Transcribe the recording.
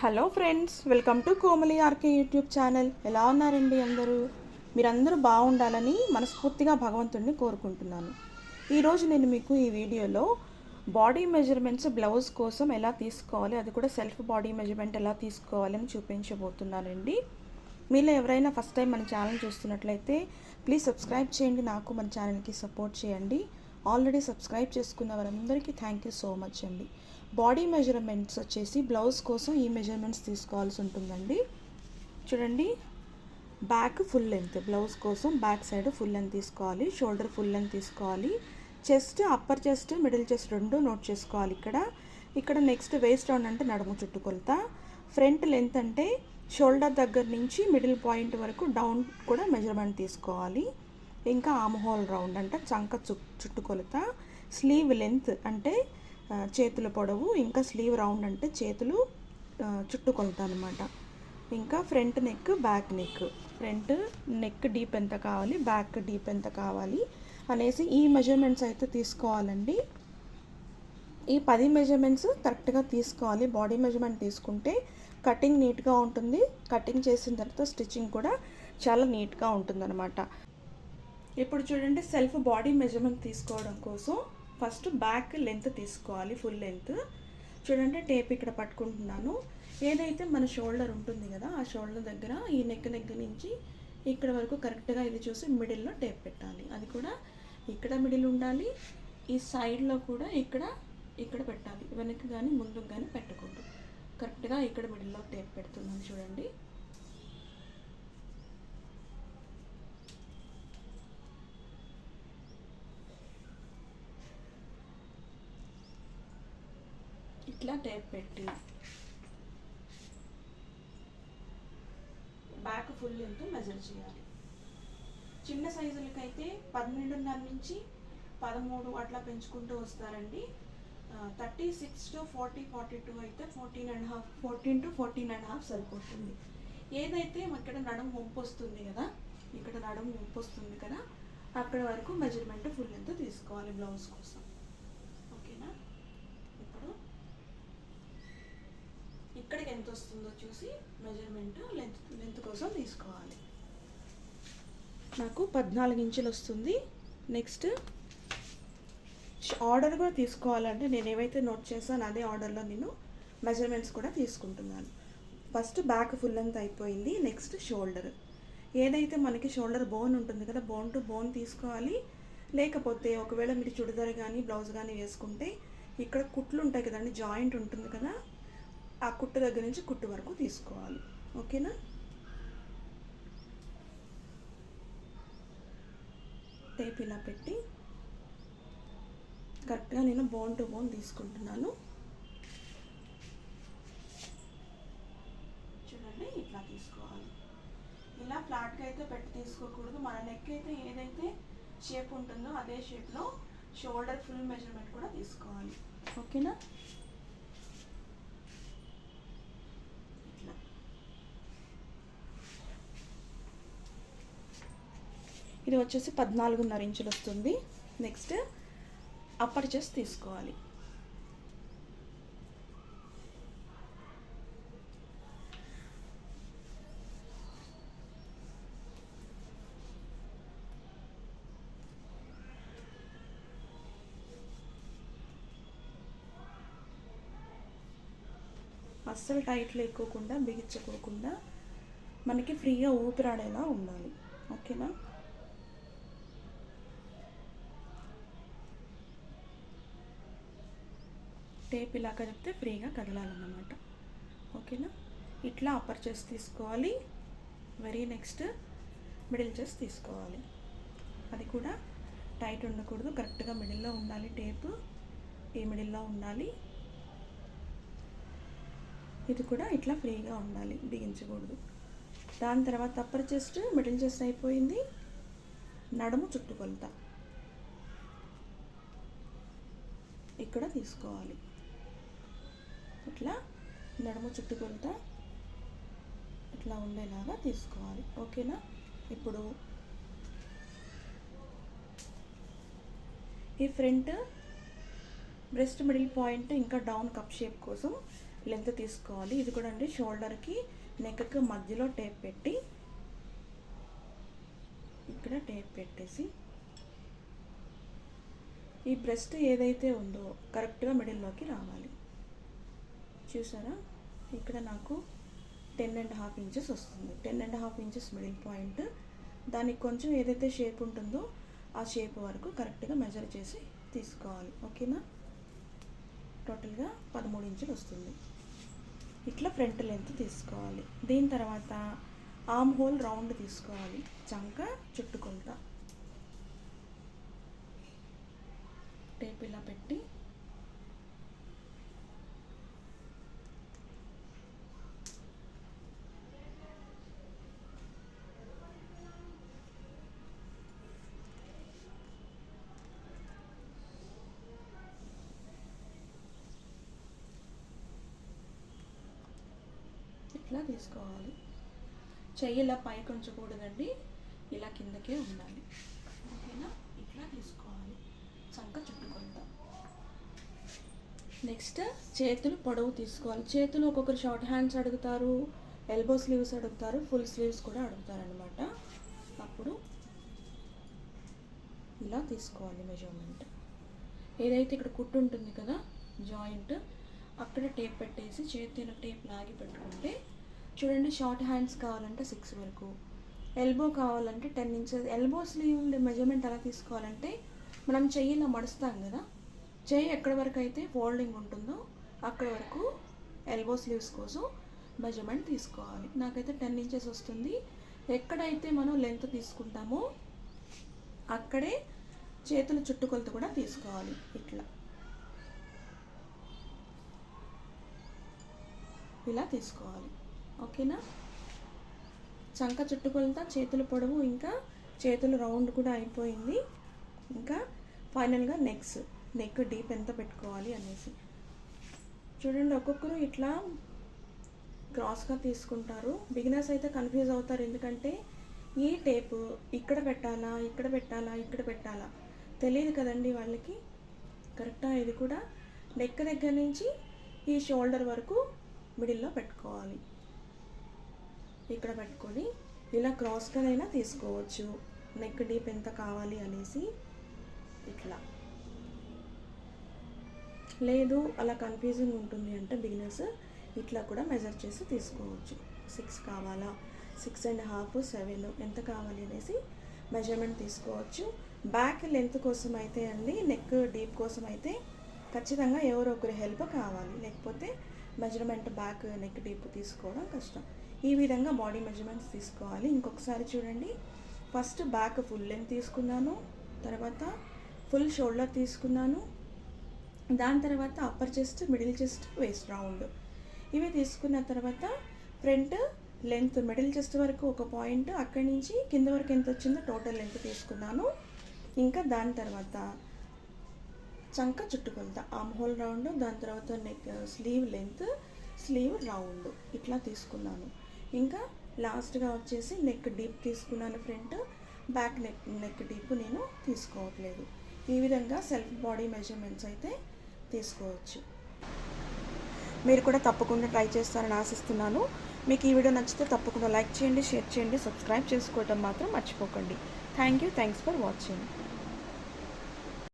Hello friends, welcome to Komali RK YouTube channel. ఎలా ఉన్నారండి అందరూ? మీరందరూ బాగుండాలని మనస్ఫూర్తిగా భగవంతుడిని కోరుకుంటున్నాను. ఈరోజు నేను మీకు ఈ వీడియోలో బాడీ మెజర్మెంట్స్ బ్లౌజ్ కోసం ఎలా తీసుకోవాలి, అది కూడా సెల్ఫ్ బాడీ మెజర్మెంట్ ఎలా తీసుకోవాలని చూపించబోతున్నానండి. మీలో ఎవరైనా ఫస్ట్ టైం మన ఛానల్ చూస్తున్నట్లయితే ప్లీజ్ సబ్స్క్రైబ్ చేయండి, నాకు మన ఛానల్కి సపోర్ట్ చేయండి. ఆల్రెడీ సబ్స్క్రైబ్ చేసుకున్న వారందరికీ థ్యాంక్ యూ సో మచ్ అండి. బాడీ మెజర్మెంట్స్ వచ్చేసి బ్లౌజ్ కోసం ఈ మెజర్మెంట్స్ తీసుకోవాల్సి ఉంటుందండి. చూడండి, బ్యాక్ ఫుల్ లెంత్, బ్లౌజ్ కోసం బ్యాక్ సైడ్ ఫుల్ లెంత్ తీసుకోవాలి, షోల్డర్ ఫుల్ లెంత్ తీసుకోవాలి, chest, upper chest, middle chest రెండు నోట్ చేసుకోవాలి. ఇక్కడ నెక్స్ట్ వేస్ట్ రౌండ్ అంటే నడుము చుట్టుకొలత, ఫ్రంట్ లెంత్ అంటే షోల్డర్ దగ్గర నుంచి మిడిల్ పాయింట్ వరకు డౌన్ కూడా మెజర్మెంట్ తీసుకోవాలి. ఇంకా ఆమ్ హోల్ రౌండ్ అంటే చంక చుట్టుకొలత, స్లీవ్ లెంత్ అంటే చేతుల పొడవు, ఇంకా స్లీవ్ రౌండ్ అంటే చేతులు చుట్టుకొలత అనమాట. ఇంకా front neck, back neck, front neck deep ఎంత కావాలి, బ్యాక్ డీప్ ఎంత కావాలి అనేసి ఈ మెజర్మెంట్స్ అయితే తీసుకోవాలండి. ఈ 10 మెజర్మెంట్స్ కరెక్ట్గా తీసుకోవాలి. బాడీ మెజర్మెంట్ తీసుకుంటే కటింగ్ నీట్గా ఉంటుంది, కటింగ్ చేసిన తర్వాత స్టిచ్చింగ్ కూడా చాలా నీట్గా ఉంటుందన్నమాట. ఇప్పుడు చూడండి, సెల్ఫ్ బాడీ మెజర్మెంట్ తీసుకోవడం కోసం ఫస్ట్ బ్యాక్ లెంత్ తీసుకోవాలి, ఫుల్ లెంత్. చూడండి, టేప్ ఇక్కడ పట్టుకుంటున్నాను. ఏదైతే మన షోల్డర్ ఉంటుంది కదా, ఆ షోల్డర్ దగ్గర ఈ నెక్ దగ్గర నుంచి ఇక్కడ వరకు కరెక్ట్గా ఇది చూసి మిడిల్లో టేప్ పెట్టాలి. అది కూడా ఇక్కడ మిడిల్ ఉండాలి, ఈ సైడ్లో కూడా ఇక్కడ పెట్టాలి. వెనక్కి కానీ ముందుకు కానీ పెట్టకూడదు. కరెక్ట్గా ఇక్కడ మిడిల్లో టేప్ పెడుతున్నాను. చూడండి, ఇట్లా టేప్ పెట్టి బ్యాక్ ఫుల్ లెంత్ మెజర్ చేయాలి. చిన్న సైజులకైతే 12.5 నుంచి 13 అట్లా పెంచుకుంటూ వస్తారండి. 36 to 40, 42 అయితే 14 to 14.5 సరిపోతుంది. ఏదైతే ఇక్కడ నడుము వంపు వస్తుంది కదా, ఇక్కడ నడుము వంపు వస్తుంది కదా, అక్కడ వరకు మెజర్మెంట్ ఫుల్ లెంత్ తీసుకోవాలి బ్లౌజ్ కోసం. ఓకేనా? ఇప్పుడు ఇక్కడికి ఎంత వస్తుందో చూసి మెజర్మెంట్ లెంత్ కోసం తీసుకోవాలి. నాకు 14 ఇంచులు వస్తుంది. నెక్స్ట్ ఆర్డర్ కూడా తీసుకోవాలంటే నేను ఏవైతే నోట్ చేశాను అదే ఆర్డర్లో నేను మెజర్మెంట్స్ కూడా తీసుకుంటున్నాను. ఫస్ట్ బ్యాక్ ఫుల్ లెంత్ అయిపోయింది. నెక్స్ట్ షోల్డర్, ఏదైతే మనకి షోల్డర్ బోన్ ఉంటుంది కదా, బోన్ టు బోన్ తీసుకోవాలి. లేకపోతే ఒకవేళ మీరు చుడిదార్ కానీ బ్లౌజ్ కానీ వేసుకుంటే ఇక్కడ కుట్లు ఉంటాయి కదండి, జాయింట్ ఉంటుంది కదా, ఆ కుట్టు దగ్గర నుంచి కుట్టు వరకు తీసుకోవాలి. ఓకేనా? టేప్ ఇలా పెట్టి కరెక్ట్గా నేను బోన్ టు బోన్ తీసుకుంటున్నాను. చూడండి, ఇట్లా తీసుకోవాలి. ఇలా ఫ్లాట్గా అయితే పెట్టి తీసుకోకూడదు. మన నెక్ అయితే ఏదైతే షేప్ ఉంటుందో అదే షేప్లో షోల్డర్ ఫుల్ మెజర్మెంట్ కూడా తీసుకోవాలి. ఓకేనా? ఇది వచ్చేసి 14.5 ఇంచులు వస్తుంది. నెక్స్ట్ అప్పర్ చెస్ట్ తీసుకోవాలి. అస్సలు టైట్లో ఎక్కువకుండా, బిగించుకోకుండా మనకి ఫ్రీగా ఊపిరాడేలా ఉండాలి. ఓకేనా? టేప్ ఇలా కదిపితే ఫ్రీగా కదలాలన్నమాట. ఓకేనా? ఇట్లా అప్పర్ చెస్ట్ తీసుకోవాలి. నెక్స్ట్ మిడిల్ చెస్ట్ తీసుకోవాలి. అది కూడా టైట్ ఉండకూడదు, కరెక్ట్గా మిడిల్లో ఉండాలి. టేప్ ఈ మిడిల్లో ఉండాలి. ఇది కూడా ఇట్లా ఫ్రీగా ఉండాలి, బిగించకూడదు. దాని తర్వాత అప్పర్ చెస్ట్, మిడిల్ చెస్ట్ అయిపోయింది. నడుము చుట్టుకొలత ఇక్కడ తీసుకోవాలి. ఇట్లా నడుము చుట్టుకొలత ఇట్లా ఉండేలాగా తీసుకోవాలి. ఓకేనా? ఇప్పుడు ఈ ఫ్రంట్ బ్రెస్ట్ మిడిల్ పాయింట్ ఇంకా డౌన్ కప్ షేప్ కోసం లెంత్ తీసుకోవాలి. ఇది కూడా అండి షోల్డర్కి నెక్కి మధ్యలో టేప్ పెట్టి ఇక్కడ టేప్ పెట్టేసి ఈ బ్రెస్ట్ ఏదైతే ఉందో కరెక్ట్గా మిడిల్లోకి రావాలి. చూసారా, ఇక్కడ నాకు 10.5 ఇంచెస్ వస్తుంది. 10.5 ఇంచెస్ మిడిల్ పాయింట్. దానికి కొంచెం ఏదైతే షేప్ ఉంటుందో ఆ షేప్ వరకు కరెక్ట్గా మెజర్ చేసి తీసుకోవాలి. ఓకేనా, టోటల్గా 13 ఇంచులు వస్తుంది. ఇట్లా ఫ్రంట్ లెంత్ తీసుకోవాలి. దీని తర్వాత ఆర్మ్ హోల్ రౌండ్ తీసుకోవాలి. చంక చుట్టుకొలత టేప్ ఇలా పెట్టి ఇట్లా తీసుకోవాలి. చెయ్యి ఇలా పైకి ఉంచకూడదండి, ఇలా కిందకే ఉండాలి. ఓకేనా, ఇట్లా తీసుకోవాలి చంక చుట్టుకొలత. నెక్స్ట్ చేతులు పొడవు తీసుకోవాలి. చేతులు ఒక్కొక్కరు షార్ట్ హ్యాండ్స్ అడుగుతారు, ఎల్బో స్లీవ్స్ అడుగుతారు, ఫుల్ స్లీవ్స్ కూడా అడుగుతారు అనమాట. అప్పుడు ఇలా తీసుకోవాలి మెజర్మెంట్. ఏదైతే ఇక్కడ కుట్టు ఉంటుంది కదా జాయింట్, అక్కడ టేప్ పెట్టేసి చేతిలో టేప్ లాగి పెట్టుకుంటే చూడండి, షార్ట్ హ్యాండ్స్ కావాలంటే 6 వరకు, ఎల్బో కావాలంటే 10 ఇంచెస్. ఎల్బో స్లీవ్ మెజర్మెంట్ ఎలా తీసుకోవాలంటే మనం చెయ్యిలో మడుస్తాం కదా, చెయ్యి ఎక్కడి వరకు అయితే ఫోల్డింగ్ ఉంటుందో అక్కడ వరకు ఎల్బో స్లీవ్స్ కోసం మెజర్మెంట్ తీసుకోవాలి. నాకైతే 10 ఇంచెస్ వస్తుంది. ఎక్కడైతే మనం లెంత్ తీసుకుంటామో అక్కడే చేతుల చుట్టుకొలత కూడా తీసుకోవాలి. ఇట్లా ఇలా తీసుకోవాలి. ఓకేనా, చంక చుట్టుకొలత, చేతుల పొడవు, ఇంకా చేతులు రౌండ్ కూడా అయిపోయింది. ఇంకా ఫైనల్గా నెక్ డీప్ ఎంత పెట్టుకోవాలి అనేసి చూడండి. ఒక్కొక్కరు ఇట్లా క్రాస్గా తీసుకుంటారు. బిగినర్స్ అయితే కన్ఫ్యూజ్ అవుతారు, ఎందుకంటే ఈ టేపు ఇక్కడ పెట్టాలా, ఇక్కడ పెట్టాలా, ఇక్కడ పెట్టాలా తెలియదు కదండి వాళ్ళకి. కరెక్టా, ఇది కూడా నెక్ దగ్గర నుంచి ఈ షోల్డర్ వరకు మిడిల్లో పెట్టుకోవాలి. ఇక్కడ పెట్టుకొని ఇలా క్రాస్గానైనా తీసుకోవచ్చు, నెక్ డీప్ ఎంత కావాలి అనేసి. ఇట్లా లేదు అలా కన్ఫ్యూజింగ్ ఉంటుంది అంటే బిగినర్స్ ఇట్లా కూడా మెజర్ చేసి తీసుకోవచ్చు. 6 కావాలా, 6.5, 7 ఎంత కావాలి అనేసి మెజర్మెంట్ తీసుకోవచ్చు. బ్యాక్ లెంత్ కోసం అయితే అండి, నెక్ డీప్ కోసం అయితే ఖచ్చితంగా ఎవరో ఒకరి హెల్ప్ కావాలి, లేకపోతే మెజర్మెంట్ బ్యాక్ నెక్ డీప్ తీసుకోవడం కష్టం. ఈ విధంగా బాడీ మెజర్మెంట్స్ తీసుకోవాలి. ఇంకొకసారి చూడండి, ఫస్ట్ బ్యాక్ ఫుల్ లెంత్ తీసుకున్నాను, తర్వాత ఫుల్ షోల్డర్ తీసుకున్నాను, దాని తర్వాత upper chest, middle chest, waist round ఇవి తీసుకున్న తర్వాత ఫ్రంట్ లెంత్ మిడిల్ చెస్ట్ వరకు ఒక పాయింట్, అక్కడి నుంచి కింద వరకు ఎంత వచ్చిందో టోటల్ లెంత్ తీసుకున్నాను. ఇంకా దాని తర్వాత చంక చుట్టుకొలత, ఆర్మ్ హోల్ రౌండ్, దాని తర్వాత neck sleeve length, slew round ఇట్లా తీసుకున్నాను. ఇంకా లాస్ట్గా వచ్చేసి నెక్ డీప్ తీసుకున్నాను. ఫ్రంట్ బ్యాక్ నెక్ డీప్ నేను తీసుకోవట్లేదు. ఈ విధంగా సెల్ఫ్ బాడీ మెజర్మెంట్స్ అయితే తీసుకోవచ్చు. మీరు కూడా తప్పకుండా ట్రై చేస్తారని ఆశిస్తున్నాను. మీకు ఈ వీడియో నచ్చితే తప్పకుండా లైక్ చేయండి, షేర్ చేయండి, సబ్స్క్రైబ్ చేసుకోవటం మాత్రం మర్చిపోకండి. Thanks for watching.